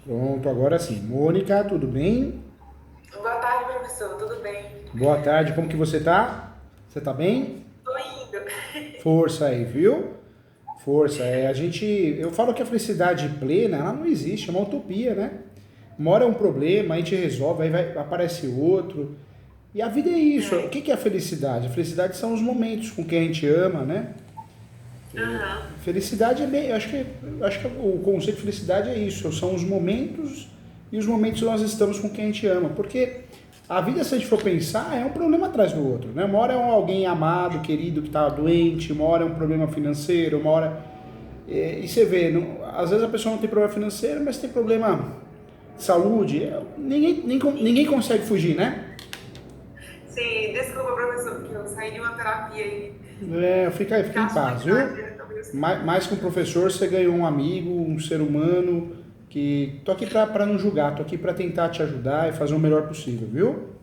Pronto, agora sim. Mônica, tudo bem? Boa tarde, professor. Tudo bem? Boa tarde, como que você tá? Você tá bem? Tô indo. Força aí, viu? Força. Eu falo que a felicidade plena, ela não existe, é uma utopia, né? Uma hora é um problema, a gente resolve, aparece outro. E a vida é isso. O É. que que é a felicidade? A felicidade são os momentos com quem a gente ama, né? Aham. Felicidade é bem, eu acho que o conceito de felicidade é isso, são os momentos e os momentos que nós estamos com quem a gente ama, porque a vida, se a gente for pensar, é um problema atrás do outro, né? Uma hora é alguém amado, querido que está doente, uma hora é um problema financeiro, uma hora e você vê, às vezes a pessoa não tem problema financeiro, mas tem problema de saúde, ninguém consegue fugir, né? Sim, desculpa, professor, que eu saí de uma terapia e Fica em gasto paz, mental viu? eu também assim. Mais que um professor, você ganhou um amigo, um ser humano que tô aqui para não julgar, tô aqui para tentar te ajudar e fazer o melhor possível, viu?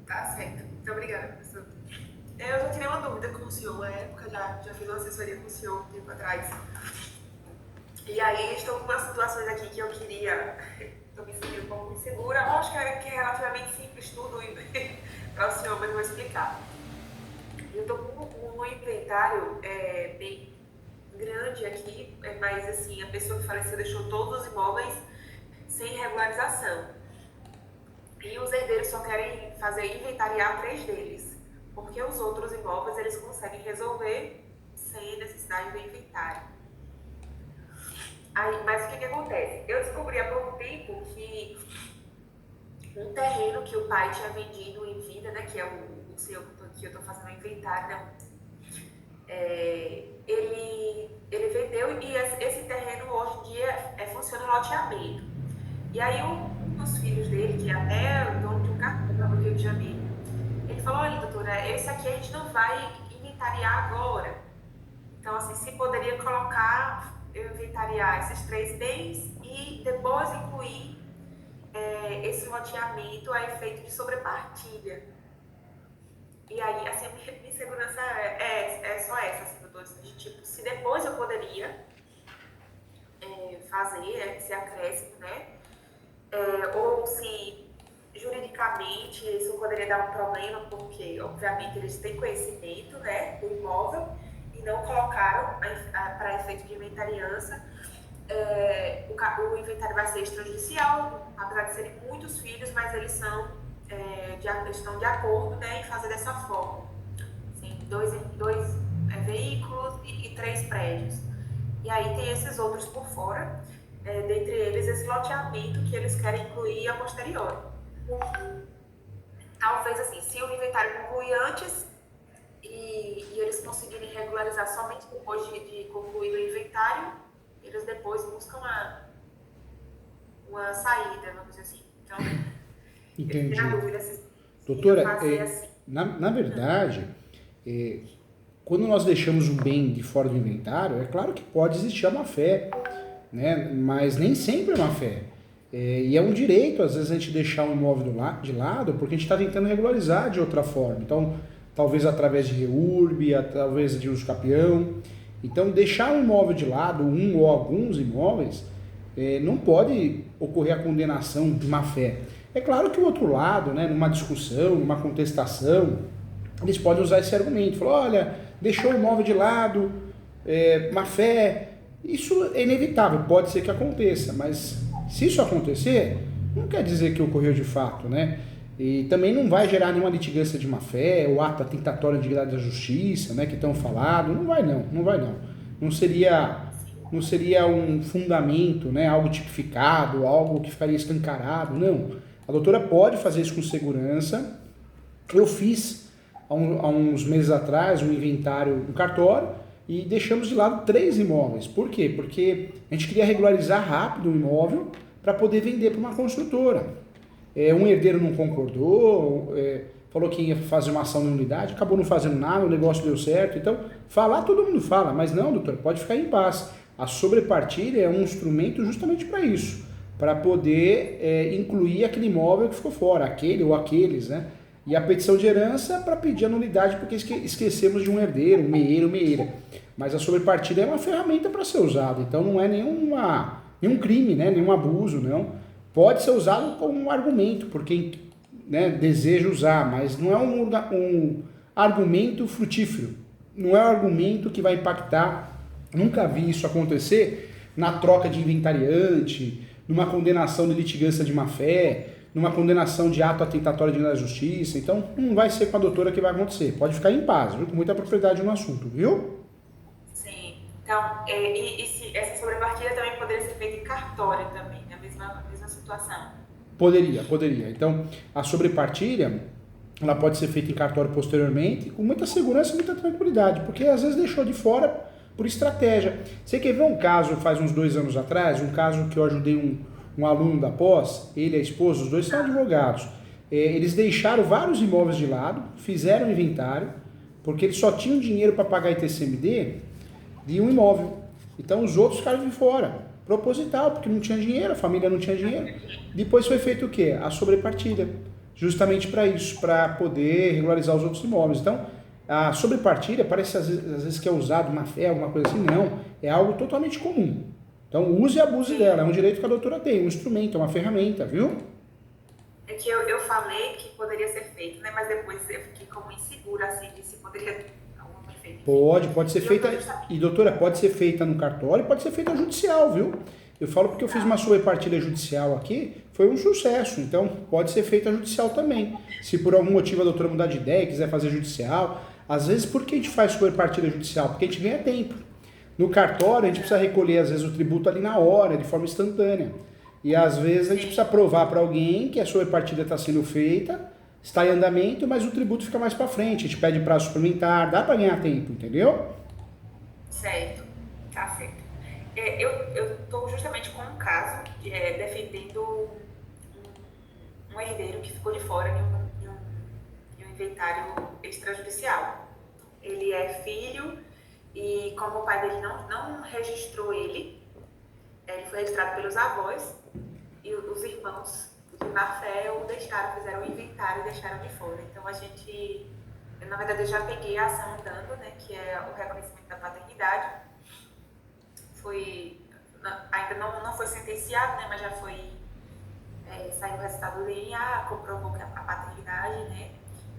Tá certo. Muito obrigada, professor. Eu já tirei uma dúvida com o senhor, na época já fiz uma assessoria com o senhor um tempo atrás. E aí estou com umas situações aqui que eu queria. Estou me sentindo um pouco insegura. Eu acho que é relativamente simples tudo para o senhor, mas eu vou explicar. Eu estou com um inventário bem grande aqui, mas assim, a pessoa que faleceu deixou todos os imóveis sem regularização. E os herdeiros só querem fazer inventariar 3 deles, porque os outros imóveis eles conseguem resolver sem necessidade do inventário. Aí, mas o que acontece? Eu descobri há pouco tempo que um terreno que o pai tinha vendido em vida, né, que é o seu que eu estou fazendo o inventário, né, ele vendeu e esse terreno hoje em dia funciona loteamento. E aí um dos filhos dele, que é até o dono de um cartório no Rio de Janeiro, ele falou, olha, doutora, esse aqui a gente não vai inventariar agora. Então, assim, se poderia colocar, eu inventariar esses 3 bens e depois incluir esse loteamento a efeito de sobrepartilha. E aí, assim, a minha insegurança é só essa, assim, doutor, de tipo, se depois eu poderia fazer esse acréscimo, né? Ou se juridicamente isso poderia dar um problema, porque obviamente eles têm conhecimento, né, do imóvel e não colocaram para efeito de inventariança. O inventário vai ser extrajudicial, apesar de serem muitos filhos, mas eles estão de acordo, né, em fazer dessa forma. Assim, dois veículos e 3 prédios. E aí tem esses outros por fora, dentre eles esse loteamento que eles querem incluir a posteriori. Talvez assim, se o inventário concluir antes e eles conseguirem regularizar somente depois de concluir o inventário, eles depois buscam uma saída, vamos dizer assim. Então, eu fiquei na Entendi. dúvida se ia Doutora, fazer assim. na verdade, é, quando nós deixamos um bem de fora do inventário, é claro que pode existir a má-fé, né? Mas nem sempre é má-fé. E é um direito, às vezes, a gente deixar um imóvel de lado, porque a gente está tentando regularizar de outra forma. Então, talvez através de REURB, talvez de uso capião. Então, deixar um imóvel de lado, um ou alguns imóveis, não pode ocorrer a condenação de má-fé. É claro que o outro lado, né, numa discussão, numa contestação, eles podem usar esse argumento. Falar, olha, deixou o imóvel de lado, má-fé. Isso é inevitável, pode ser que aconteça, mas se isso acontecer, não quer dizer que ocorreu de fato, né? E também não vai gerar nenhuma litigância de má-fé, ou ato atentatório de grade da justiça, né, que estão falado, não vai não, não vai não. Não seria, não seria um fundamento, né, algo tipificado, algo que ficaria escancarado, não. A doutora pode fazer isso com segurança. Eu fiz há uns meses atrás um inventário no cartório e deixamos de lado 3 imóveis. Por quê? Porque a gente queria regularizar rápido o imóvel para poder vender para uma construtora. Um herdeiro não concordou, falou que ia fazer uma ação na unidade, acabou não fazendo nada, o negócio deu certo. Então, falar todo mundo fala, mas não, doutor, pode ficar em paz. A sobrepartilha é um instrumento justamente para isso, para poder incluir aquele imóvel que ficou fora, aquele ou aqueles, né? E a petição de herança para pedir a nulidade porque esquecemos de um herdeiro, um meieiro, meieira. Mas a sobrepartilha é uma ferramenta para ser usada, então não é nenhuma nenhum crime, né? Nenhum abuso, não. Pode ser usado como um argumento por quem, né, deseja usar, mas não é um argumento frutífero. Não é um argumento que vai impactar. Nunca vi isso acontecer na troca de inventariante, numa condenação de litigância de má-fé, numa condenação de ato atentatório de justiça. Então, não vai ser com a doutora que vai acontecer. Pode ficar em paz, viu? Com muita propriedade no assunto, viu? Sim. Então, se essa sobrepartilha também poderia ser feita em cartório também, na mesma situação? Poderia. Então, a sobrepartilha, ela pode ser feita em cartório posteriormente, com muita segurança e muita tranquilidade, porque às vezes deixou de fora por estratégia. Você quer ver um caso, faz uns 2 anos atrás, um caso que eu ajudei um aluno da pós, ele e a esposa, os dois são advogados. Eles deixaram vários imóveis de lado, fizeram inventário, porque eles só tinham dinheiro para pagar ITCMD de um imóvel. Então os outros ficaram de fora, proposital, porque não tinha dinheiro, a família não tinha dinheiro. Depois foi feito o quê? A sobrepartilha, justamente para isso, para poder regularizar os outros imóveis. Então, a sobrepartilha parece às vezes que é usado má fé, alguma coisa assim, não. É algo totalmente comum. Então, use e abuse dela. É um direito que a doutora tem, um instrumento, uma ferramenta, viu? É que eu falei que poderia ser feito, né? Mas depois eu fiquei como insegura, assim, de se poderia alguma coisa feita. Pode ser feita. E, doutora, pode ser feita no cartório, pode ser feita judicial, viu? Eu falo porque eu fiz uma sobrepartilha judicial aqui, foi um sucesso. Então, pode ser feita judicial também. Se por algum motivo a doutora mudar de ideia, quiser fazer judicial. Às vezes, por que a gente faz sobrepartilha judicial? Porque a gente ganha tempo. No cartório, a gente precisa recolher, às vezes, o tributo ali na hora, de forma instantânea. E, às vezes, a gente precisa provar para alguém que a sobrepartilha está sendo feita, está em andamento, mas o tributo fica mais para frente. A gente pede prazo suplementar, dá para ganhar tempo, entendeu? Certo, tá certo. Eu estou justamente com um caso defendendo um herdeiro que ficou de fora de um inventário extrajudicial. Ele é filho e como o pai dele não registrou ele foi registrado pelos avós e os irmãos de má-fé o deixaram, fizeram um inventário e deixaram de fora. Então eu, na verdade, eu já peguei a ação andando, né, que é o reconhecimento da paternidade. Ainda não foi sentenciado, né, mas já saiu o resultado do DNA, comprovou que a paternidade, né,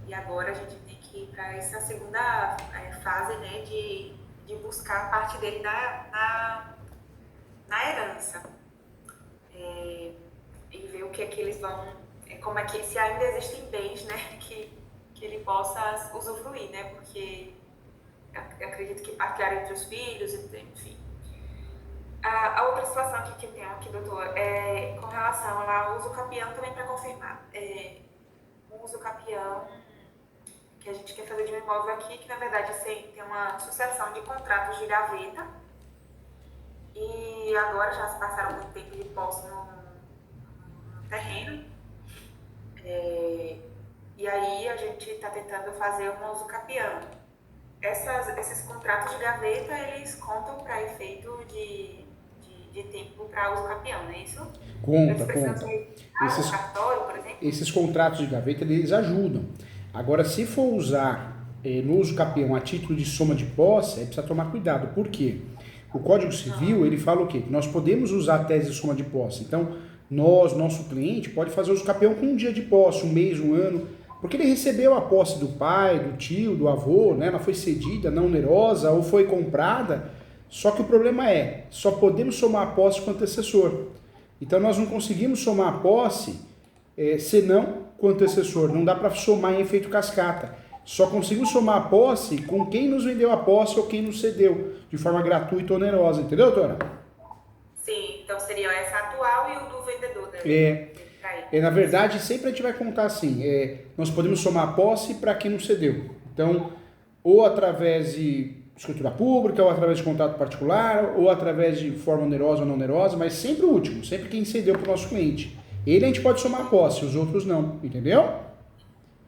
e agora a gente tem que ir para essa segunda fase, né, de buscar a parte dele na herança. E ver o que é que eles vão, como é que, se ainda existem bens, né, que ele possa usufruir, né, porque eu acredito que partilhar entre os filhos, enfim. A outra situação que eu tenho aqui, doutor, é com relação ao uso capião, também para confirmar. O uso capião que a gente quer fazer de um imóvel aqui, que na verdade tem uma sucessão de contratos de gaveta, e agora já se passaram muito tempo de posse no terreno, e aí a gente está tentando fazer um uso capião. Esses contratos de gaveta, eles contam para efeito de tempo para uso capião, não é isso? Conta. Esses cartório, por exemplo? Esses contratos de gaveta, eles ajudam. Agora, se for usar no uso capião a título de soma de posse, aí precisa tomar cuidado. Por quê? O Código Civil, ele fala o quê? Que nós podemos usar a tese de soma de posse. Então, nosso cliente, pode fazer uso capião com um dia de posse, um mês, um ano, porque ele recebeu a posse do pai, do tio, do avô, né? Ela foi cedida, não onerosa, ou foi comprada. Só que o problema só podemos somar a posse com o antecessor. Então, nós não conseguimos somar a posse senão com o antecessor. Não dá para somar em efeito cascata. Só conseguimos somar a posse com quem nos vendeu a posse ou quem nos cedeu, de forma gratuita ou onerosa. Entendeu, doutora? Sim, então seria essa atual e o do vendedor. Na verdade, sempre a gente vai contar assim, nós podemos somar a posse para quem nos cedeu. Então, ou através de escritura pública, ou através de contrato particular, ou através de forma onerosa ou não onerosa, mas sempre o último, sempre quem cedeu para o nosso cliente. Ele a gente pode somar a posse, os outros não, entendeu?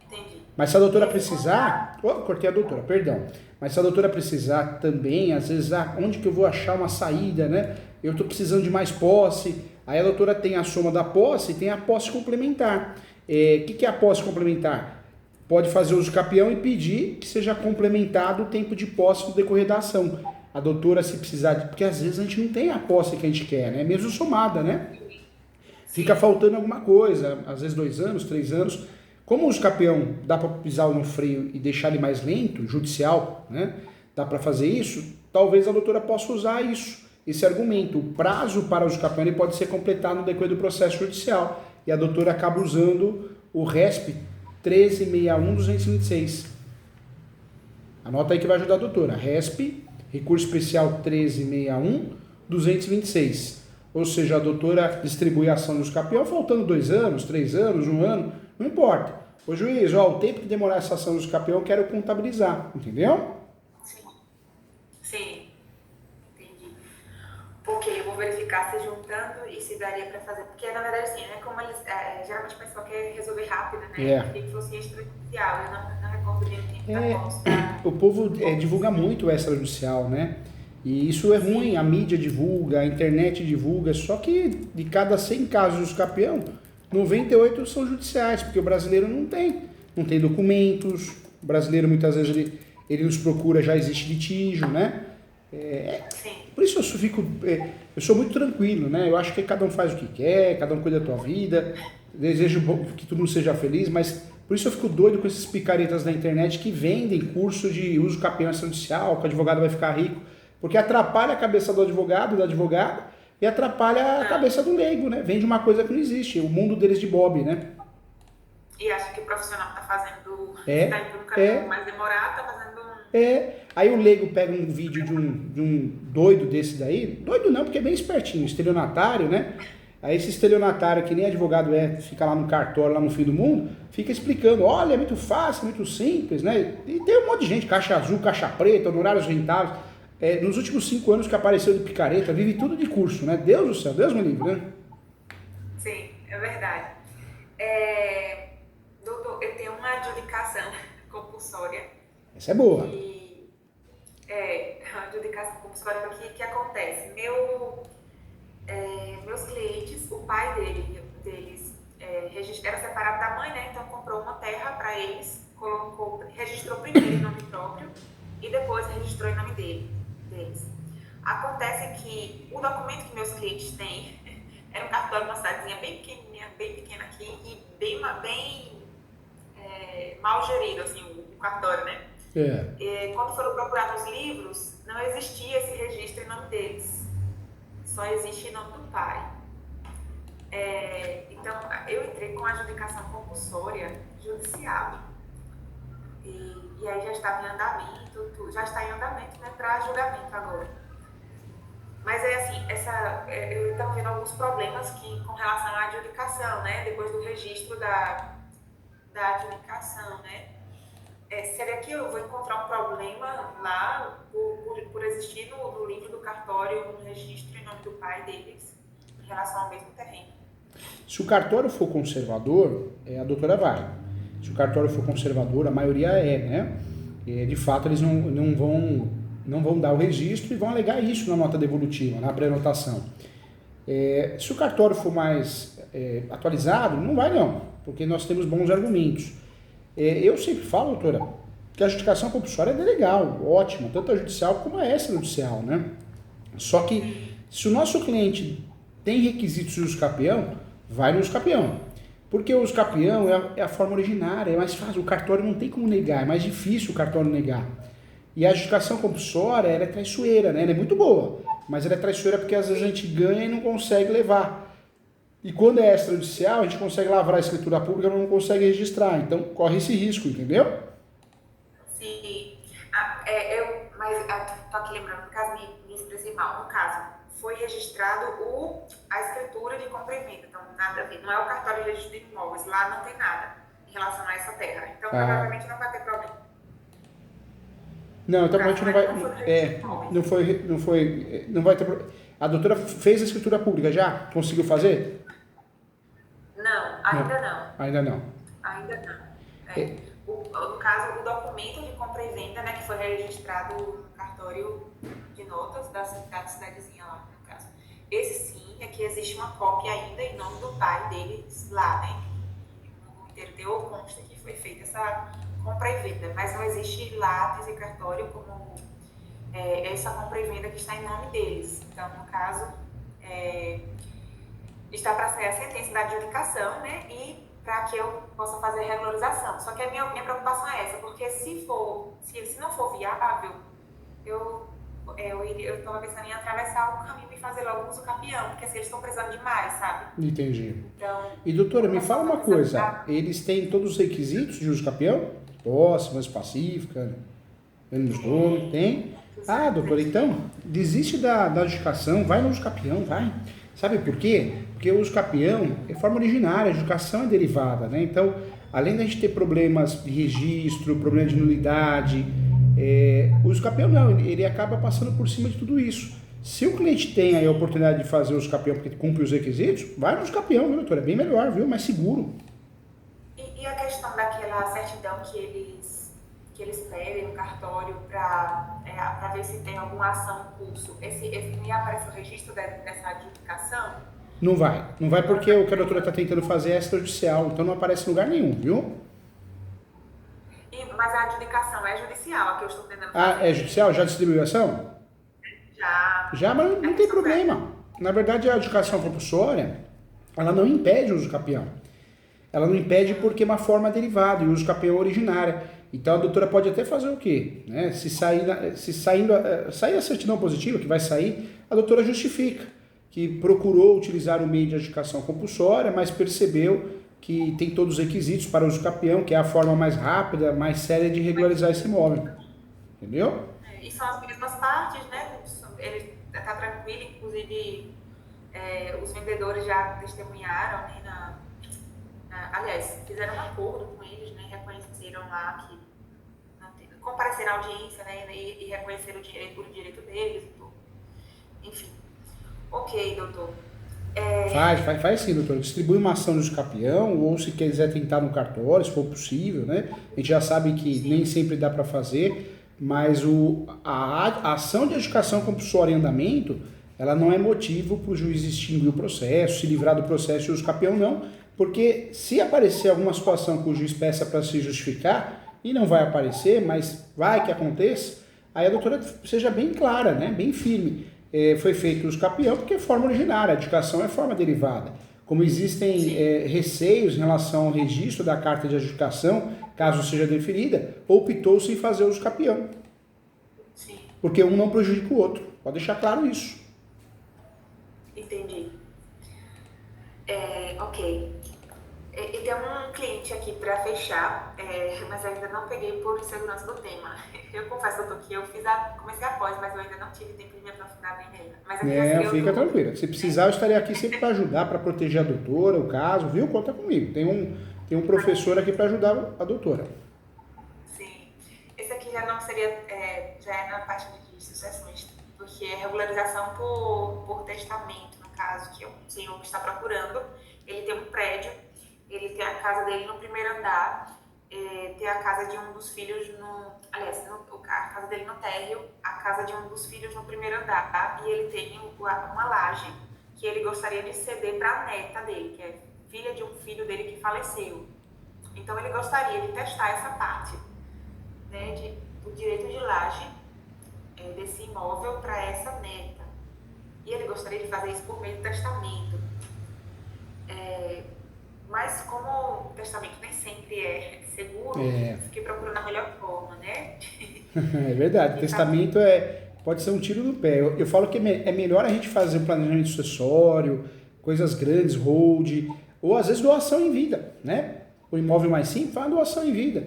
Entendi. Mas se a doutora precisar... cortei a doutora, perdão. Mas se a doutora precisar também, às vezes, onde que eu vou achar uma saída, né? Eu estou precisando de mais posse. Aí a doutora tem a soma da posse e tem a posse complementar. O que é a posse complementar? Pode fazer uso capião e pedir que seja complementado o tempo de posse no decorrer da ação. A doutora, se precisar porque às vezes a gente não tem a posse que a gente quer, né? Mesmo somada, né? Fica faltando alguma coisa, às vezes 2 anos, 3 anos. Como o escapião dá para pisar no freio e deixar ele mais lento, judicial, né? Dá para fazer isso, talvez a doutora possa usar isso, esse argumento. O prazo para o escapião ele pode ser completado no decorrer do processo judicial. E a doutora acaba usando o RESP 1361-226. Anota aí que vai ajudar a doutora. RESP, recurso especial 1361-226. Ou seja, a doutora distribui a ação do escapião faltando 2 anos, 3 anos, 1 ano, não importa. Ô juiz, ó, o tempo que demorar essa ação do escapião eu quero contabilizar, entendeu? Sim. Sim. Entendi. Porque eu vou verificar se juntando e se daria para fazer. Porque na verdade, assim, né? Como eles geralmente o pessoal quer resolver rápido, né? É. Queria que fosse extrajudicial. Eu não recordo bem o tempo da posse. O povo divulga muito o extrajudicial, né? E isso é ruim, a mídia divulga, a internet divulga, só que de cada 100 casos do escapião, 98 são judiciais, porque o brasileiro não tem documentos, o brasileiro muitas vezes ele nos procura, já existe litígio, né? Por isso eu sou muito tranquilo, né? Eu acho que cada um faz o que quer, cada um cuida da tua vida, desejo que todo mundo seja feliz, mas por isso eu fico doido com esses picaretas da internet que vendem curso de uso capião extrajudicial, que o advogado vai ficar rico, porque atrapalha a cabeça do advogado, e atrapalha a cabeça do leigo, né? Vende uma coisa que não existe, o mundo deles de Bob, né? E acha que o profissional tá fazendo, tá indo por um caminho mais demorado, tá fazendo Aí o leigo pega um vídeo de um doido desse daí, doido não, porque é bem espertinho, estelionatário, né? Aí esse estelionatário, que nem advogado fica lá no cartório, lá no fim do mundo, fica explicando, olha, é muito fácil, muito simples, né? E tem um monte de gente, caixa azul, caixa preta, honorários rentáveis. Nos últimos 5 anos que apareceu de picareta, vive tudo de curso, né? Deus do céu, Deus me livre, né? Sim, é verdade. Doutor, eu tenho uma adjudicação compulsória. Essa é boa. A adjudicação compulsória que acontece. Meus clientes, o pai deles era separado da mãe, né? Então comprou uma terra para eles, registrou primeiro em nome próprio e depois registrou em nome deles. Acontece que o documento que meus clientes têm era um cartório de uma cidadezinha bem pequenininha, bem pequena aqui e bem mal gerido, assim, o cartório, né? Quando foram procurar nos livros, não existia esse registro em nome deles. Só existe em nome do pai. Então, eu entrei com a adjudicação compulsória judicial. E aí já estava em andamento, já está em andamento, né, para julgamento agora. Mas assim, eu estava vendo alguns problemas com relação à adjudicação, né, depois do registro da adjudicação, né. Seria que eu vou encontrar um problema lá por existir no livro do cartório um registro em nome do pai deles em relação ao mesmo terreno? Se o cartório for conservador, a doutora vai. Se o cartório for conservador, a maioria né? De fato, eles não vão dar o registro e vão alegar isso na nota devolutiva, na pré-anotação. Se o cartório for mais atualizado, não vai não, porque nós temos bons argumentos. Eu sempre falo, doutora, que a adjudicação compulsória é legal, ótima, tanto a judicial como a extrajudicial, né? Só que se o nosso cliente tem requisitos de uso capião, vai no uso capião. Porque o uso capião é a forma originária, é mais fácil, o cartório não tem como negar, é mais difícil o cartório negar. E a adjudicação compulsória, ela é traiçoeira, né? Ela é muito boa, mas ela é traiçoeira porque às vezes a gente ganha e não consegue levar. E quando é extrajudicial, a gente consegue lavrar a escritura pública, mas não consegue registrar. Então, corre esse risco, entendeu? Sim. Mas tô aqui lembrando, no caso, me expressei mal. No caso, foi registrado a escritura de compra e venda. Então, nada a ver. Não é o cartório de registro de imóveis. Lá não tem nada em relação a essa terra. Então, provavelmente não vai ter problema. Não, então provavelmente não vai. Não vai ter problema. A doutora fez a escritura pública já? Conseguiu fazer? Não, ainda não. Ainda não. Ainda não. No caso, o documento de compra e venda, né, que foi registrado no cartório de notas da cidadezinha lá, no caso. Esse sim, é que existe uma cópia ainda em nome do pai deles lá, né? No interior consta que foi feita essa compra e venda, mas não existe lápis e cartório como essa compra e venda que está em nome deles. Então, no caso, está para sair a sentença da adjudicação, né? E para que eu possa fazer a regularização. Só que a minha preocupação é essa, porque se não for viável, eu estava pensando em atravessar o caminho e fazer logo uso capião, porque assim, eles estão precisando demais, sabe? Entendi. Então, E doutora, me fala uma coisa, eles têm todos os requisitos de uso capião? Posse, mais pacífica, menos dono, tem? Ah, doutora, então, desiste da adjudicação, vai no uso capião, vai. Sabe por quê? Porque o uso capião é forma originária, a adjudicação é derivada, né? Então, além da gente ter problemas de registro, problema de nulidade, o uso capião não, ele acaba passando por cima de tudo isso. Se o cliente tem aí a oportunidade de fazer o uso capião porque cumpre os requisitos, vai no uso capião, viu, doutora? É bem melhor, viu? Mais seguro. E a questão daquela certidão que eles pedem no cartório para ver se tem alguma ação em curso, me aparece o registro dessa adjudicação? Não vai porque o que a doutora está tentando fazer é extrajudicial, então não aparece em lugar nenhum, viu? Mas a adjudicação é judicial, a que eu estou tentando fazer. Ah, é judicial? Já distribuiu a ação? Já, mas não tem problema. Na verdade, a adjudicação compulsória, ela não impede o uso capião. Ela não impede porque é uma forma derivada e o uso capião é originária. Então a doutora pode até fazer o quê? Né? Se sair a certidão positiva, que vai sair, a doutora justifica que procurou utilizar o meio de adjudicação compulsória, mas percebeu que tem todos os requisitos para o uso capião, que é a forma mais rápida, mais séria de regularizar esse imóvel. Entendeu? E são as mesmas partes, né? Ele está tranquilo, inclusive os vendedores já testemunharam, né, aliás, fizeram um acordo com eles, né? Reconheceram lá que compareceram à audiência, né? E reconheceram o direito deles e tudo. Enfim. Ok, doutor. Faz sim, doutor. Distribui uma ação de uso capião, ou se quiser tentar no cartório, se for possível, né? A gente já sabe que nem sempre dá para fazer, mas a ação de adjudicação compulsória em andamento, ela não é motivo para o juiz extinguir o processo, se livrar do processo de uso capião, não, porque se aparecer alguma situação que o juiz peça para se justificar, e não vai aparecer, mas vai que aconteça, aí a doutora seja bem clara, né? Bem firme. Foi feito o uso capião porque é forma originária, a adjudicação é forma derivada. Como existem receios em relação ao registro da carta de adjudicação, caso seja deferida, optou-se em fazer o uso capião. Sim. Porque um não prejudica o outro. Pode deixar claro isso. Entendi. Ok. E tem um cliente aqui para fechar, mas ainda não peguei por insegurança do tema. Eu confesso, doutor, que eu comecei após, mas eu ainda não tive tempo de me aprofundar bem nele. Mas fica tranquila. Se precisar, eu estarei aqui sempre para ajudar, para proteger a doutora, o caso, viu? Conta comigo. Tem um professor aqui para ajudar a doutora. Sim. Esse aqui já não seria, já é na parte de sucessões, porque é regularização por testamento, no caso, que o senhor está procurando. Ele tem um prédio, ele tem a casa dele no primeiro andar, tem a casa de um dos filhos a casa dele no térreo, a casa de um dos filhos no primeiro andar, e ele tem uma laje que ele gostaria de ceder para a neta dele, que é filha de um filho dele que faleceu. Então ele gostaria de testar essa parte, né, do direito de laje desse imóvel para essa neta. E ele gostaria de fazer isso por meio de testamento. Mas como o testamento nem sempre é seguro, fiquei procurando a melhor forma, né? É verdade, testamento pode ser um tiro no pé. Eu falo que é melhor a gente fazer um planejamento sucessório, coisas grandes, hold, ou às vezes doação em vida, né? O imóvel mais simples, faz doação em vida,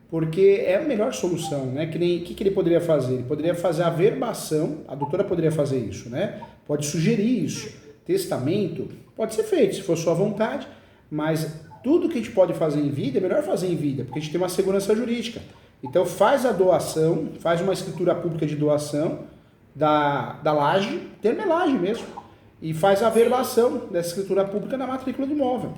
porque é a melhor solução, né? Que ele poderia fazer? Ele poderia fazer a verbação, a doutora poderia fazer isso, né? Pode sugerir isso. Testamento pode ser feito, se for sua vontade, mas tudo que a gente pode fazer em vida, é melhor fazer em vida, porque a gente tem uma segurança jurídica. Então faz a doação, faz uma escritura pública de doação da laje, termo é laje mesmo, e faz a verbação dessa escritura pública na matrícula do imóvel.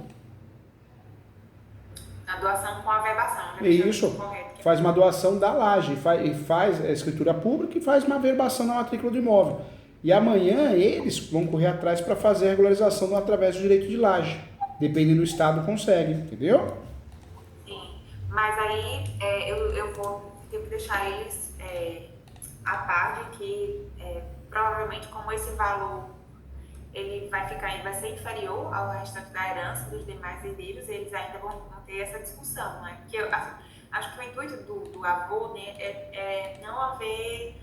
A doação com a verbação, né? Isso, faz uma doação da laje, faz a escritura pública e faz uma verbação na matrícula do imóvel. E amanhã eles vão correr atrás para fazer a regularização através do direito de laje. Dependendo do estado, consegue, entendeu? Sim, mas aí eu vou ter que deixar eles a par de que provavelmente como esse valor ele vai ser inferior ao restante da herança dos demais herdeiros, eles ainda vão ter essa discussão, né? Porque eu acho que o intuito do avô, né, é não haver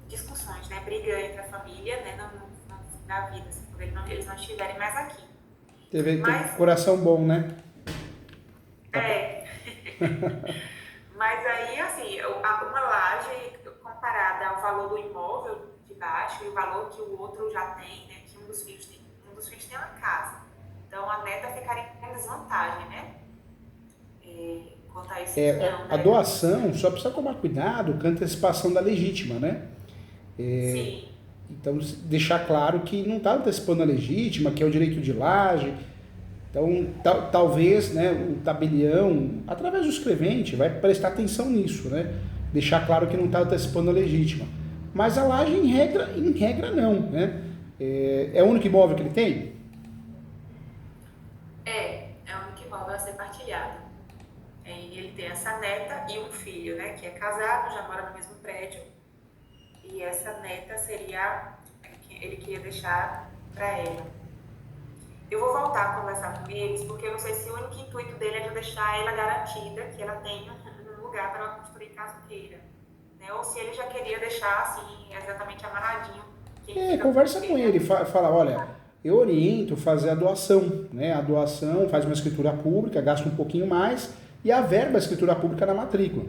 discussões, né, briga entre a família, né, no fim da vida, assim, quando eles não estiverem mais aqui. Teve Mas, coração bom, né? mas aí, assim, uma laje comparada ao valor do imóvel de baixo e o valor que o outro já tem, né, que um dos filhos tem uma casa. Então, a neta ficaria em desvantagem, né? Quanto a esse não, A né? doação só precisa tomar cuidado com a antecipação da legítima, né? Sim. Então, deixar claro que não está antecipando a legítima, que é o direito de laje. Então, talvez, né, o tabelião, através do escrevente, vai prestar atenção nisso, né? Deixar claro que não está antecipando a legítima. Mas a laje, em regra não, né? É o único imóvel que ele tem? É o único imóvel a ser partilhado. E ele tem essa neta e um filho, né? Que é casado, já mora no mesmo prédio. E essa neta seria ele queria deixar para ela. Eu vou voltar a conversar com eles, porque eu não sei se o único intuito dele é de deixar ela garantida, que ela tenha um lugar para ela construir caso queira. Né? Ou se ele já queria deixar, assim, exatamente amarradinho. Conversa com ele, fala, olha, eu oriento fazer a doação, né? A doação faz uma escritura pública, gasta um pouquinho mais e averba a escritura pública na matrícula.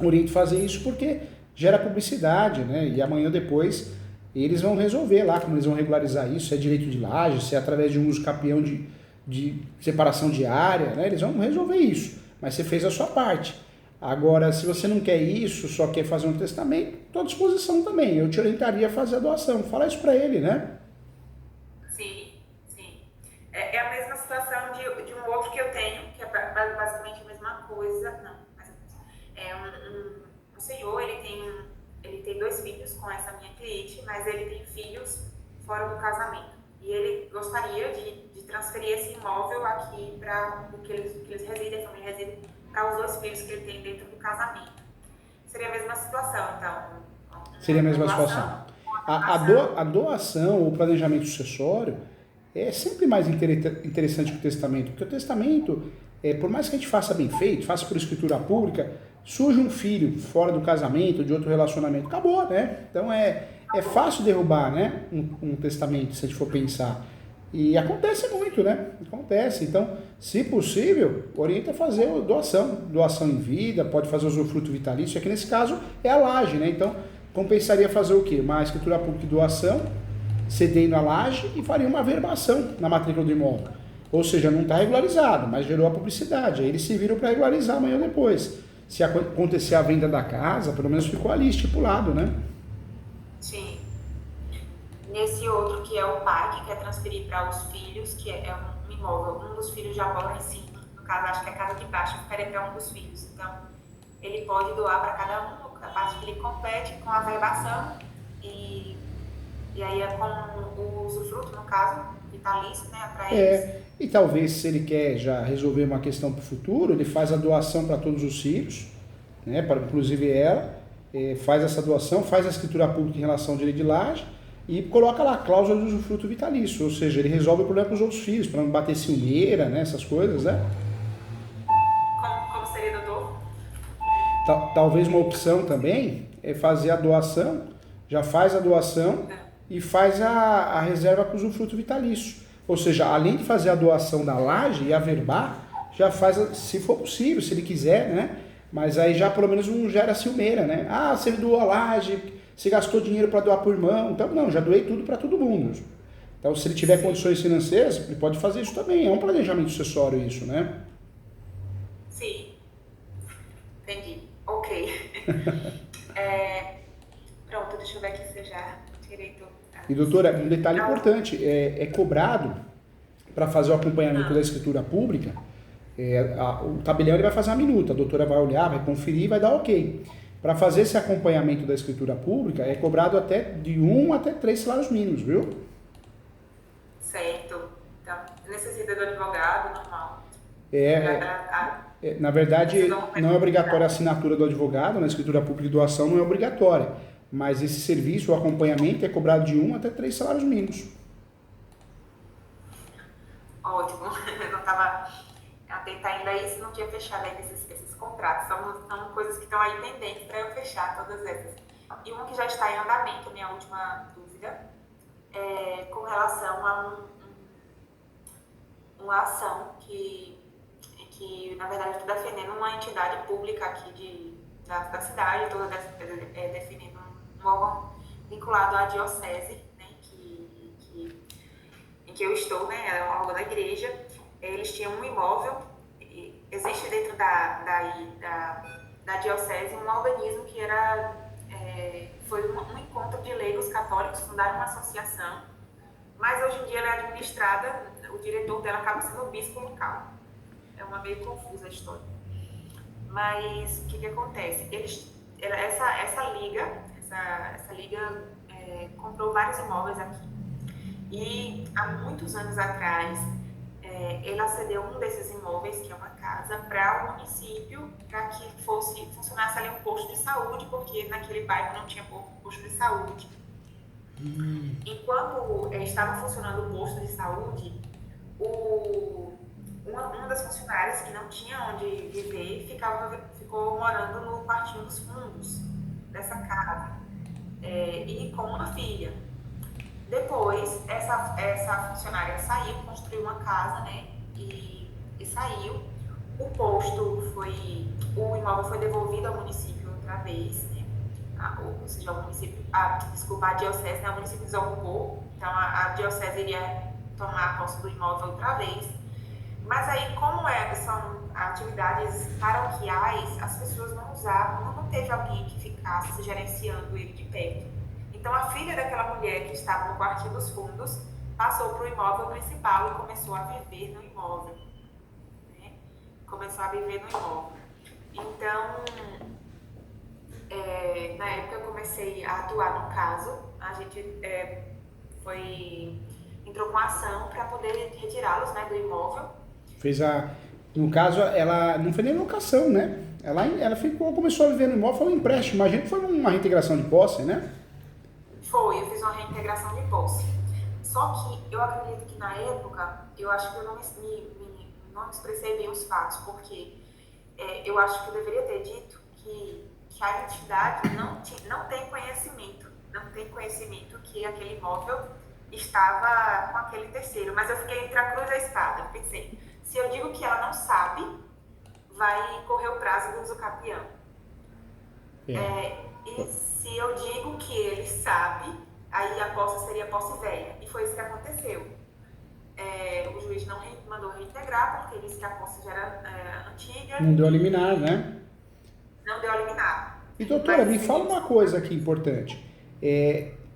Oriento fazer isso porque gera publicidade, né? E amanhã depois eles vão resolver lá como eles vão regularizar isso, se é direito de laje, se é através de um uso capião de separação de área, né? Eles vão resolver isso, mas você fez a sua parte. Agora, se você não quer isso, só quer fazer um testamento, estou à disposição também. Eu te orientaria a fazer a doação. Fala isso para ele, né? Sim. É a mesma situação de um outro que eu tenho, que é basicamente a mesma coisa. Não, mais ou menos. É um senhor, ele tem 2 filhos com essa minha cliente, mas ele tem filhos fora do casamento. E ele gostaria de transferir esse imóvel aqui para o que eles residem, a família reside, para os 2 filhos que ele tem dentro do casamento. Seria a mesma situação, então. Seria a mesma situação. A doação, o planejamento sucessório, é sempre mais interessante que o testamento, porque o testamento, por mais que a gente faça bem feito, faça por escritura pública, surge um filho fora do casamento, de outro relacionamento, acabou, né? Então é fácil derrubar, né, um testamento, se a gente for pensar. E acontece muito, né? Acontece. Então, se possível, orienta a fazer doação em vida, pode fazer usufruto vitalício, aqui nesse caso é a laje, né? Então, compensaria fazer o quê? Uma escritura pública de doação, cedendo a laje e faria uma averbação na matrícula do imóvel. Ou seja, não está regularizado, mas gerou a publicidade. Aí eles se viram para regularizar amanhã ou depois. Se acontecer a venda da casa, pelo menos ficou ali estipulado, né? Sim. Nesse outro que é o pai, que quer transferir para os filhos, que é um imóvel, um dos filhos já mora em cima, no caso acho que é a casa de baixo, ficaria para um dos filhos. Então, ele pode doar para cada um a parte que lhe compete com a averbação e aí é com o usufruto, no caso, vitalício, né, para eles. E talvez, se ele quer já resolver uma questão para o futuro, ele faz a doação para todos os filhos, né, para inclusive ela, faz essa doação, faz a escritura pública em relação ao direito de laje e coloca lá a cláusula do usufruto vitalício, ou seja, ele resolve o problema com os outros filhos, para não bater ciumeira, né, essas coisas, né? Como seria, doutor? Talvez uma opção também é fazer a doação, já faz a doação e faz a reserva com usufruto vitalício. Ou seja, além de fazer a doação da laje e averbar, já faz, se for possível, se ele quiser, né? Mas aí já pelo menos não gera ciumeira, né? Ah, se ele doou a laje, se gastou dinheiro para doar para o irmão, então não, já doei tudo para todo mundo. Então, se ele tiver condições financeiras, ele pode fazer isso também. É um planejamento sucessório isso, né? Sim. Entendi. Ok. Pronto, deixa eu ver aqui se eu já tirei tudo. E doutora, um detalhe importante, é cobrado para fazer o acompanhamento da escritura pública, o tabelião ele vai fazer uma minuta, a doutora vai olhar, vai conferir e vai dar ok. Para fazer esse acompanhamento da escritura pública, é cobrado até de 1 até 3 salários mínimos, viu? Certo. Então, necessita do advogado, normal. Na verdade, não é obrigatória a assinatura do advogado, na escritura pública de doação não é obrigatória. mas esse serviço, o acompanhamento, é cobrado de 1 até 3 salários mínimos. Ótimo. Eu não estava atenta ainda a isso, não tinha fechado ainda esses contratos. São coisas que estão aí pendentes para eu fechar, todas essas. E uma que já está em andamento, a minha última dúvida, é com relação a uma ação que na verdade, estou defendendo uma entidade pública aqui da cidade, estou defendendo um órgão vinculado à diocese, né, em que eu estou, né, é um órgão da igreja. Eles tinham um imóvel, existe dentro da diocese um organismo que foi um encontro de leigos católicos, fundaram uma associação, mas hoje em dia ela é administrada, o diretor dela acaba sendo o bispo local. É uma meio confusa a história. Mas o que acontece? Essa liga comprou vários imóveis aqui. E há muitos anos atrás, ela cedeu um desses imóveis, que é uma casa, para o município, para que funcionasse ali um posto de saúde, porque naquele bairro não tinha posto de saúde. Enquanto estava funcionando o posto de saúde, uma das funcionárias que não tinha onde viver ficou morando no quartinho dos fundos dessa casa, e com uma filha. Depois, essa funcionária saiu, construiu uma casa, né, e saiu. O imóvel foi devolvido ao município outra vez, né, ou seja, a diocese, né, o município desocupou, então a diocese iria tomar posse do imóvel outra vez. Mas aí, como são atividades paroquiais, as pessoas não usavam, não teve alguém que ficasse gerenciando ele de perto. Então, a filha daquela mulher que estava no quartinho dos fundos passou para o imóvel principal e começou a viver no imóvel. Né? Então, na época eu comecei a atuar no caso, a gente entrou com a ação para poder retirá-los, né, do imóvel. No caso, ela não foi nem locação, né? Ela começou a viver no imóvel, foi um empréstimo. Imagina que foi uma reintegração de posse, né? Eu fiz uma reintegração de posse. Só que eu acredito que na época, eu acho que eu não me expressei bem os fatos, porque eu acho que eu deveria ter dito que a entidade não tem conhecimento que aquele imóvel estava com aquele terceiro. Mas eu fiquei entre a cruz e a espada. Eu pensei, se eu digo que ela não sabe, vai correr o prazo do usucapião. E se eu digo que ele sabe, aí a posse seria posse velha. E foi isso que aconteceu. O juiz não mandou reintegrar, porque disse que a posse já era antiga. Não deu a liminar, né? Não deu a liminar. E doutora, me fala uma coisa aqui importante.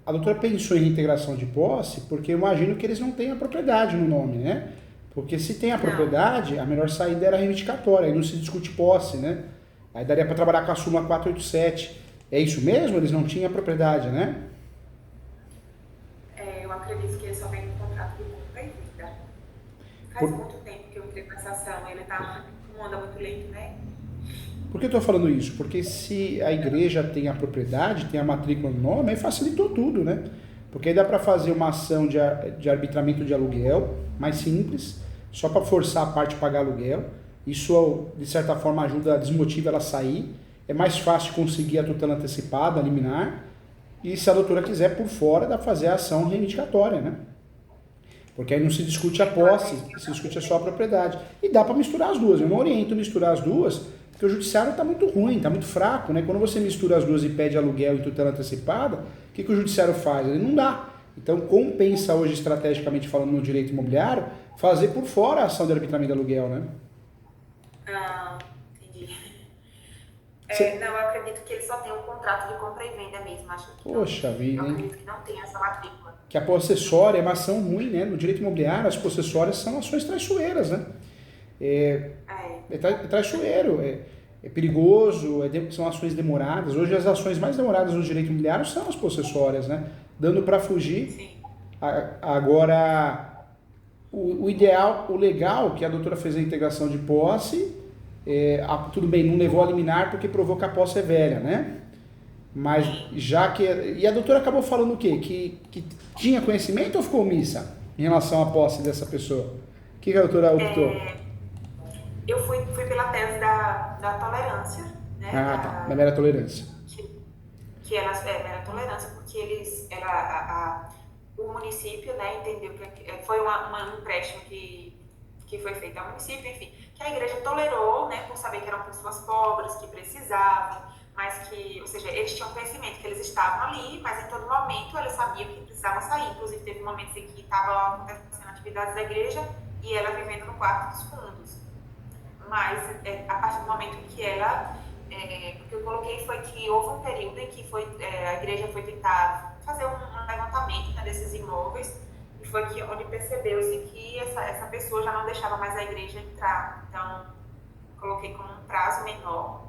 A doutora pensou em reintegração de posse, porque eu imagino que eles não têm a propriedade no nome, né? Porque se tem a propriedade, a melhor saída era reivindicatória, aí não se discute posse, né? Aí daria para trabalhar com a súmula 487. É isso mesmo? Eles não tinham a propriedade, né? Eu acredito que ele só tem um contrato de compra e venda. Faz muito tempo que eu entrei com essa ação, ele anda muito lento, né? Por que eu estou falando isso? Porque se a igreja tem a propriedade, tem a matrícula no nome, aí facilitou tudo, né? Porque aí dá para fazer uma ação de arbitramento de aluguel mais simples, só para forçar a parte a pagar aluguel. Isso, de certa forma, desmotiva ela a sair. É mais fácil conseguir a tutela antecipada, a liminar. E se a doutora quiser, por fora, dá para fazer a ação reivindicatória, né? Porque aí não se discute a posse, se discute só a propriedade. E dá para misturar as duas. Eu não oriento misturar as duas, porque o judiciário está muito ruim, está muito fraco, né? Quando você mistura as duas e pede aluguel e tutela antecipada, o que o judiciário faz? Ele não dá. Então, compensa hoje, estrategicamente falando no direito imobiliário, fazer por fora a ação de arbitramento de aluguel, né? Entendi. Não, eu acredito que ele só tem um contrato de compra e venda mesmo. Acho que Poxa vida, hein? Eu acredito que não tem essa matrícula. Que a possessória é uma ação ruim, né? No direito imobiliário, as possessórias são ações traiçoeiras, né? É traiçoeiro, é perigoso, são ações demoradas. Hoje as ações mais demoradas no direito imobiliário são as possessórias, né? Dando para fugir. Sim. Agora, o ideal, o legal, que a doutora fez a integração de posse, tudo bem, não levou a liminar porque provou que a posse é velha, né? Mas já que... E a doutora acabou falando o quê? Que tinha conhecimento ou ficou omissa em relação à posse dessa pessoa? O que a doutora optou? Eu fui pela tese da tolerância, né? Ah, tá. Da mera tolerância. Que ela era tolerância, porque o município, né, entendeu que foi um empréstimo que foi feito ao município, enfim, que a igreja tolerou, né, por saber que eram pessoas pobres, que precisavam, mas que, ou seja, eles tinham conhecimento que eles estavam ali, mas em todo momento eles sabiam que precisavam sair. Inclusive, teve momentos em que estavam acontecendo atividades da igreja e ela vivendo no quarto dos fundos. Mas a partir do momento que ela... o que eu coloquei foi que houve um período em que a igreja foi tentar fazer um levantamento, né, desses imóveis, e foi onde percebeu-se que essa pessoa já não deixava mais a igreja entrar. Então, coloquei como um prazo menor,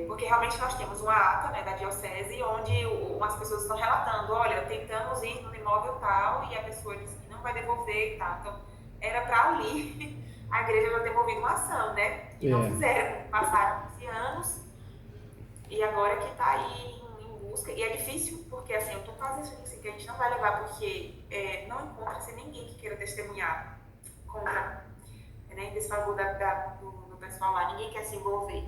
porque realmente nós temos uma ata, né, da diocese onde as pessoas estão relatando: olha, tentamos ir no imóvel tal e a pessoa disse que não vai devolver e tal. Então, era para ali a igreja já ter devolvido uma ação, né? E não fizeram. Passaram anos e agora que está aí em busca. E é difícil, porque assim, eu estou quase achando assim, que a gente não vai levar, porque não encontra-se ninguém que queira testemunhar contra, né, em desfavor do pessoal lá. Ninguém quer se envolver.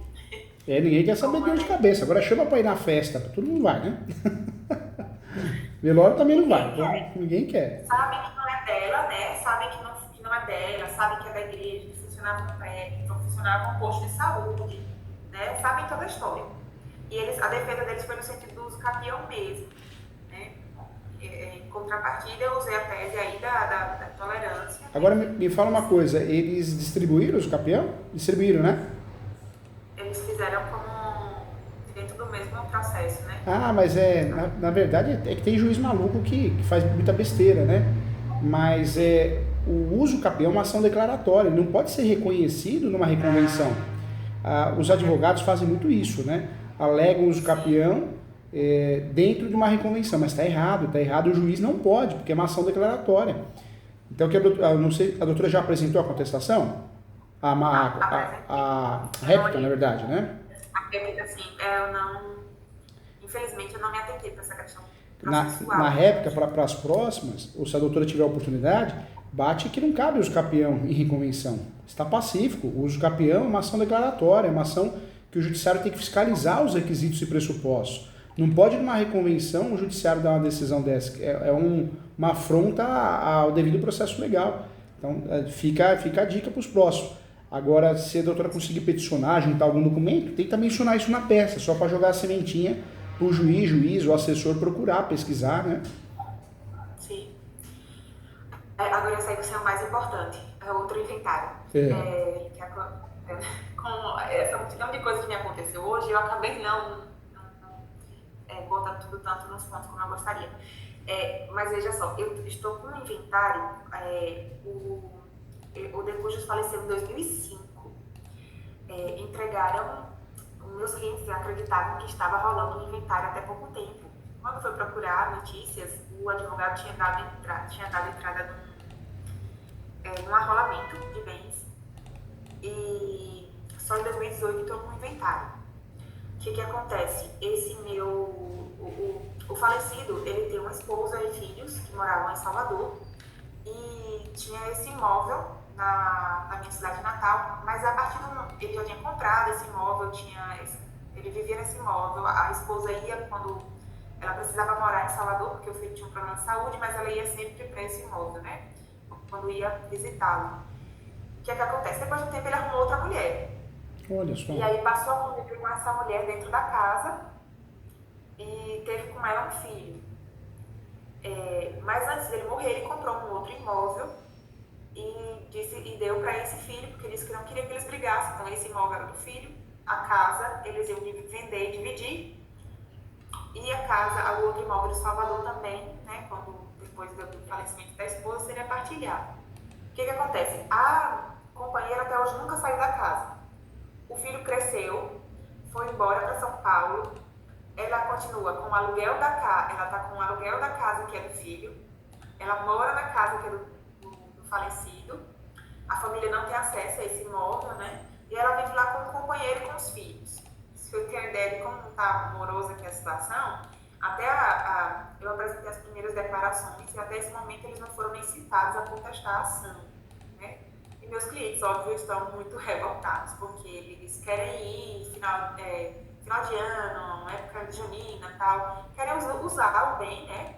Ninguém quer saber de dor de cabeça. Agora chama pra ir na festa, todo mundo vai, né? Velório também não vai, então ninguém quer. Sabem que não é dela, né? Sabem que não é dela, sabem que é da igreja, que funcionava no prédio, que funcionava no posto de saúde, né? Sabem toda a história. E a defesa deles foi no sentido do uso capião mesmo, né? Em contrapartida, eu usei a tese aí da tolerância. Agora me fala uma coisa, eles distribuíram os capião? Distribuíram, né? Eles fizeram como dentro do mesmo processo, né? Ah, mas na verdade é que tem juiz maluco que faz muita besteira, né? Mas o uso capião é uma ação declaratória, não pode ser reconhecido numa reconvenção. Os advogados fazem muito isso, né? Alegam uso capião dentro de uma reconvenção, mas está errado, o juiz não pode, porque é uma ação declaratória. Então, não sei, a doutora já apresentou a contestação? A réplica, na verdade, né? A réplica, sim, infelizmente eu não me atentei para essa questão processual. Na réplica, para as próximas, ou se a doutora tiver a oportunidade, bate que não cabe uso capião em reconvenção. Está pacífico. O uso capião é uma ação declaratória, é uma ação que o judiciário tem que fiscalizar os requisitos e pressupostos. Não pode, numa reconvenção, o judiciário dar uma decisão dessa. Uma afronta ao devido processo legal. Então, fica a dica para os próximos. Agora, se a doutora conseguir peticionar, juntar algum documento, tem que mencionar isso na peça, só para jogar a sementinha para o juiz ou assessor procurar, pesquisar, né? Sim. Agora eu sei que isso é o mais importante, é outro inventário. Com essa multidão de coisas que me aconteceu hoje, eu acabei não botando tudo tanto nos pontos como eu gostaria. Mas veja só, eu estou com um inventário, o Decujus faleceu em 2005. Entregaram, meus clientes acreditavam que estava rolando um inventário até pouco tempo. Quando foi procurar notícias, o advogado tinha dado entrada num arrolamento de bens, e só em 2018 entrou com o inventário. O que acontece? O falecido, ele tem uma esposa e filhos que moravam em Salvador, e tinha esse imóvel na minha cidade natal, mas a partir ele já tinha comprado esse imóvel, ele vivia nesse imóvel, a esposa ia quando ela precisava morar em Salvador, porque o filho tinha um problema de saúde, mas ela ia sempre para esse imóvel, né? Quando ia visitá-lo. O que acontece? Depois de um tempo ele arrumou outra mulher. Olha só. E aí passou a conviver com essa mulher dentro da casa e teve com ela um filho. Mas antes dele morrer, ele comprou um outro imóvel e deu para esse filho, porque ele disse que não queria que eles brigassem. Então esse imóvel era do filho, a casa eles iam vender e dividir, e a casa, o outro imóvel de Salvador também, né, depois do falecimento da esposa, seria partilhado. O que acontece? A companheira até hoje nunca saiu da casa. O filho cresceu, foi embora para São Paulo, ela continua com o aluguel da casa, ela está com o aluguel da casa que é do filho, ela mora na casa que é do falecido, a família não tem acesso a esse imóvel, né? E ela vive lá com o companheiro e com os filhos. Os se eu tenho ideia de como está morosa aqui a situação, até eu apresentei as primeiras declarações e até esse momento eles não foram nem citados a contestar a ação, né? E meus clientes, óbvio, estão muito revoltados, porque eles querem ir final de ano, época de junina e tal, querem usar o bem, né?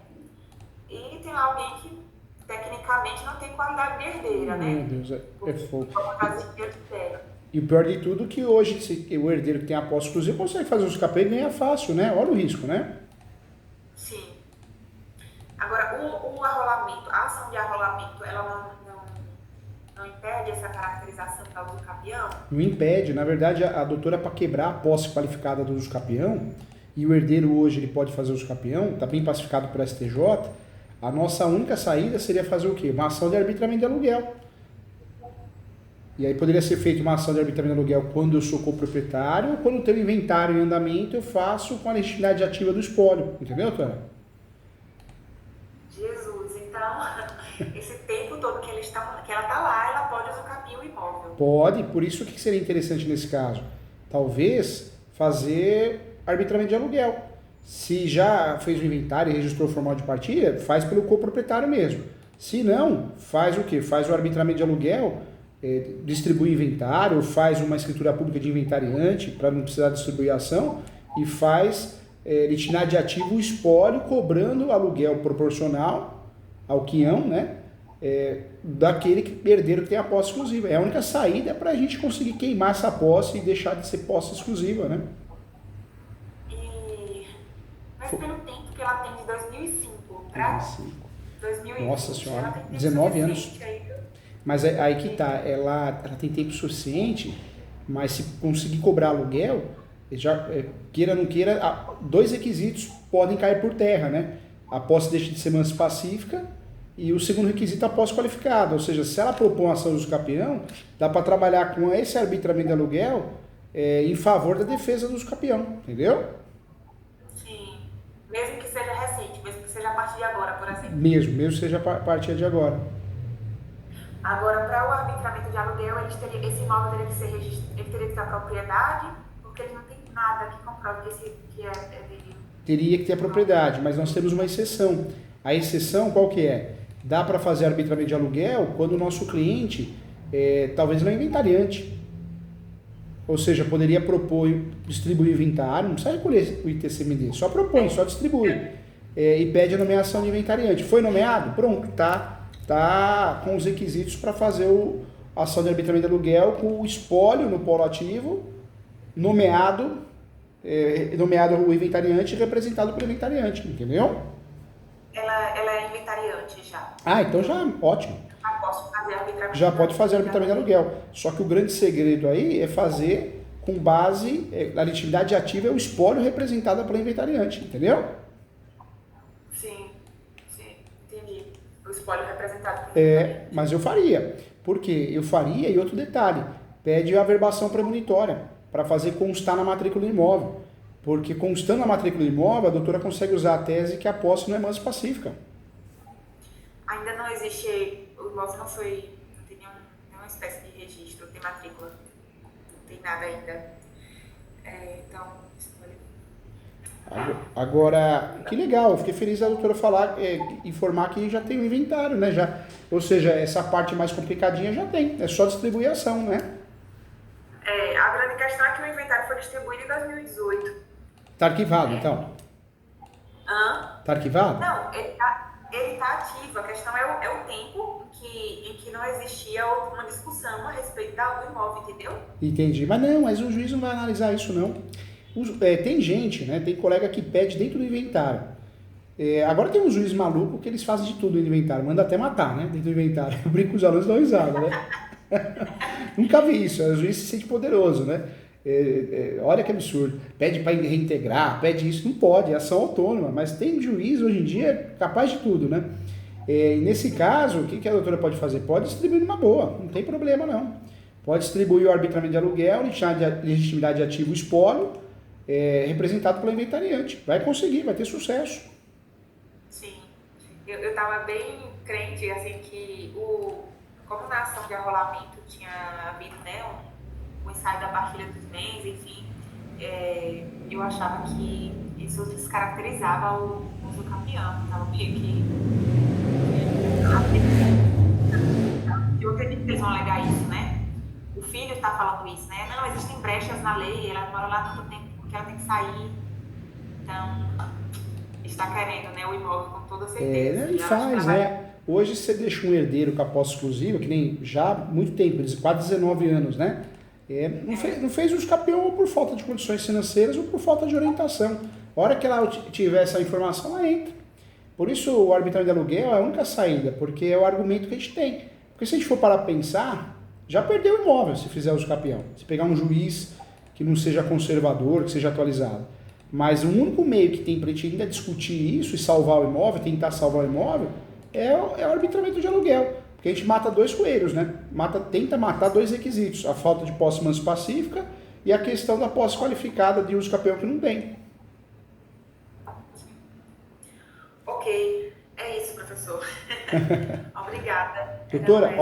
E tem lá alguém que tecnicamente não tem qualidade de herdeira, né? Meu Deus, é fogo. E o pior de tudo é que hoje o herdeiro que tem a posse exclusiva consegue fazer os capês e ganhar fácil, né? Olha o risco, né? Sim. Agora, o arrolamento, a ação de arrolamento, ela não impede essa caracterização da usucapião? Não impede. Na verdade, a doutora, para quebrar a posse qualificada do usucapião, e o herdeiro hoje ele pode fazer o usucapião, está bem pacificado por STJ, a nossa única saída seria fazer o quê? Uma ação de arbitramento de aluguel. E aí poderia ser feita uma ação de arbitramento de aluguel quando eu sou coproprietário, ou quando eu tenho inventário em andamento, eu faço com a legitimidade ativa do espólio. Entendeu, doutora? Jesus, então, esse tempo todo que ela está lá, ela pode usucapiar o imóvel? Pode, por isso que seria interessante nesse caso. Talvez fazer arbitramento de aluguel. Se já fez o inventário e registrou o formal de partilha, faz pelo coproprietário mesmo. Se não, faz o quê? Faz o arbitramento de aluguel, distribui inventário, faz uma escritura pública de inventariante para não precisar distribuir a ação e faz litigidade de ativo o espólio cobrando aluguel proporcional ao quião, né? Daquele herdeiro que tem a posse exclusiva. É a única saída para a gente conseguir queimar essa posse e deixar de ser posse exclusiva, né? Mas pelo tempo que ela tem de 2005 para 2020, nossa senhora, ela tem 19 anos. Aí. Mas aí que tá, ela tem tempo suficiente, mas se conseguir cobrar aluguel, já queira ou não queira, 2 requisitos podem cair por terra, né? A posse deixa de ser mansa pacífica e o segundo requisito, a posse qualificada. Ou seja, se ela propõe uma ação de usucapião, dá para trabalhar com esse arbitramento de aluguel em favor da defesa do usucapião, entendeu? Sim, mesmo que seja recente, mesmo que seja a partir de agora, por exemplo. Mesmo que seja a partir de agora. Agora, para o arbitramento de aluguel, esse imóvel teria que ser registrado, ele teria que ter propriedade, porque ele não tem nada que comprove que é dele. Teria que ter a propriedade, mas nós temos uma exceção. A exceção qual que é? Dá para fazer arbitramento de aluguel quando o nosso cliente talvez não é inventariante. Ou seja, poderia propor, distribuir inventário, não precisa recolher o ITCMD, só propõe, só distribui. E pede a nomeação de inventariante. Foi nomeado? Pronto, tá com os requisitos para fazer a ação de arbitramento de aluguel com o espólio no polo ativo, nomeado o inventariante e representado pelo inventariante, entendeu? Ela é inventariante já. Então já, ótimo. Já posso fazer arbitramento. Já pode fazer arbitramento de aluguel. Só que o grande segredo aí é fazer com base, a legitimidade ativa é o espólio representado pelo inventariante, entendeu? Sim, entendi. O espólio representado pelo inventariante. Mas eu faria. Por quê? Eu faria, e outro detalhe, pede a averbação premonitória para fazer constar na matrícula do imóvel. Porque constando na matrícula do imóvel, a doutora consegue usar a tese que a posse não é mansa pacífica. Ainda não existe, o imóvel não tem nenhuma espécie de registro, não tem matrícula, não tem nada ainda. Então, agora, que legal, eu fiquei feliz da doutora informar que já tem o inventário, né? Ou seja, essa parte mais complicadinha já tem, é só distribuir a ação, né? A grande questão é que o inventário foi distribuído em 2018. Tá arquivado, então? Tá arquivado? Não, ele tá ativo. A questão é o tempo em que não existia uma discussão a respeito do imóvel, entendeu? Entendi. Mas o juiz não vai analisar isso, não. Tem gente, né? Tem colega que pede dentro do inventário. Agora tem uns juízes malucos que eles fazem de tudo no inventário. Manda até matar, né? Dentro do inventário. Eu brinco com os alunos, dão risada, né? Nunca vi isso. O juiz se sente poderoso, né? Olha que absurdo. Pede para reintegrar, pede isso. Não pode, é ação autônoma. Mas tem juiz hoje em dia capaz de tudo, né? E nesse caso, o que a doutora pode fazer? Pode distribuir numa boa, não tem problema não. Pode distribuir o arbitramento de aluguel, legitimidade ativa, o espólio, representado pelo inventariante. Vai conseguir, vai ter sucesso. Sim. Eu estava bem crente, assim, que como na ação de arrolamento tinha havido, né, um ensaio da partilha dos bens, enfim, eu achava que isso descaracterizava o usucapião. Tava meio que. Eu acredito que eles vão alegar isso, né? O filho está falando isso, né? Não, existem brechas na lei, ela mora lá tanto tempo porque ela tem que sair. Então, está querendo, né, o imóvel com toda certeza. E faz, né? Hoje você deixa um herdeiro com a posse exclusiva, que nem já há muito tempo, quase 19 anos, né? Não fez uso capião ou por falta de condições financeiras ou por falta de orientação. A hora que ela tiver essa informação, ela entra. Por isso o arbitramento de aluguel é a única saída, porque é o argumento que a gente tem. Porque se a gente for parar para pensar, já perdeu o imóvel se fizer uso capião. Se pegar um juiz que não seja conservador, que seja atualizado. Mas o único meio que tem para a gente ainda discutir isso e salvar o imóvel, tentar salvar o imóvel, é o arbitramento de aluguel. Porque a gente mata dois coelhos, né? Tenta matar dois requisitos. A falta de posse mansa pacífica e a questão da posse qualificada de uso capião que não tem. Ok, é isso, professor. Obrigada. Doutora,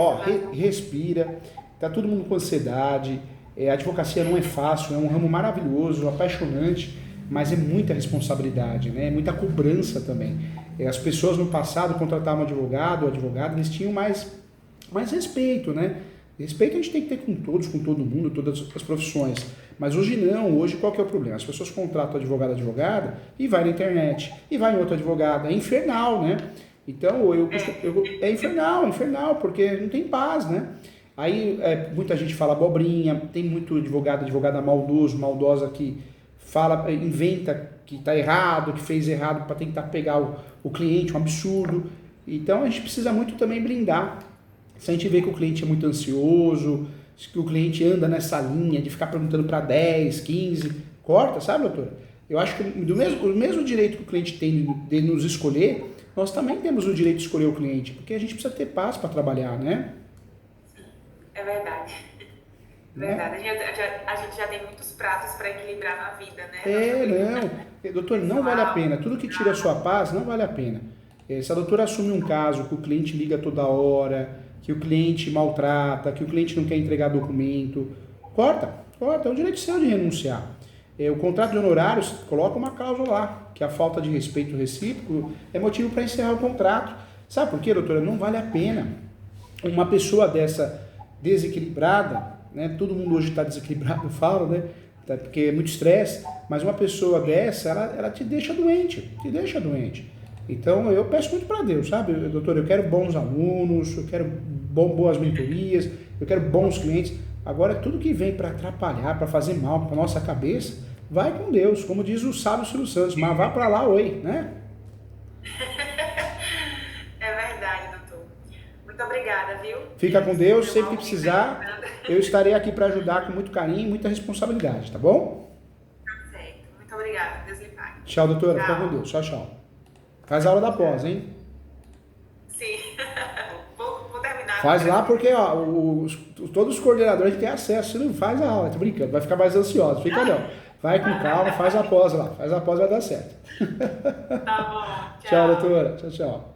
respira. Tá todo mundo com ansiedade. A advocacia não é fácil, é um ramo maravilhoso, apaixonante, mas é muita responsabilidade, né? É muita cobrança também. As pessoas no passado contratavam advogado, eles tinham mais respeito, né? Respeito a gente tem que ter com todos, com todo mundo, todas as profissões. Mas hoje não, hoje qual que é o problema? As pessoas contratam advogada e vai na internet, e vai em outro advogado, é infernal, né? Então, é infernal, porque não tem paz, né? Aí muita gente fala abobrinha, tem muito advogada maldosa que fala, inventa que está errado, que fez errado para tentar pegar o cliente, um absurdo. Então a gente precisa muito também blindar. Se a gente vê que o cliente é muito ansioso, que o cliente anda nessa linha de ficar perguntando para 10, 15, corta, sabe, doutora? Eu acho que o mesmo direito que o cliente tem de nos escolher, nós também temos o direito de escolher o cliente, porque a gente precisa ter paz para trabalhar, né? É verdade. Verdade. A gente já tem muitos pratos para equilibrar na vida, né? Doutor, não vale a pena. Tudo que tira a sua paz não vale a pena. Se a doutora assume um caso que o cliente liga toda hora, que o cliente maltrata, que o cliente não quer entregar documento, corta. É um direito seu de renunciar. O contrato de honorários coloca uma cláusula lá, que a falta de respeito recíproco é motivo para encerrar o contrato. Sabe por quê, doutora? Não vale a pena. Uma pessoa dessa desequilibrada, né? Todo mundo hoje está desequilibrado, eu falo, né? Porque é muito estresse, mas uma pessoa dessa, ela te deixa doente, Então, eu peço muito para Deus, sabe, doutor? Eu quero bons alunos, eu quero boas mentorias, eu quero bons clientes. Agora, tudo que vem para atrapalhar, para fazer mal para nossa cabeça, vai com Deus, como diz o sábio Silvio Santos, mas vá para lá, né? É verdade, doutor. Muito obrigada, viu? Fica com Deus, sempre que precisar, eu estarei aqui para ajudar com muito carinho e muita responsabilidade, tá bom? Tá certo. Muito obrigada. Deus lhe pague. Tchau, doutora. Fica com Deus. Tchau. Faz a aula da pós, hein? Sim. Vou terminar. Faz lá porque todos os coordenadores têm acesso. Você não faz a aula, tô brincando. Vai ficar mais ansioso. Fica não. Vai com calma, faz a pós lá. Faz a pós, vai dar certo. Tá bom. Tchau, doutora. Tchau.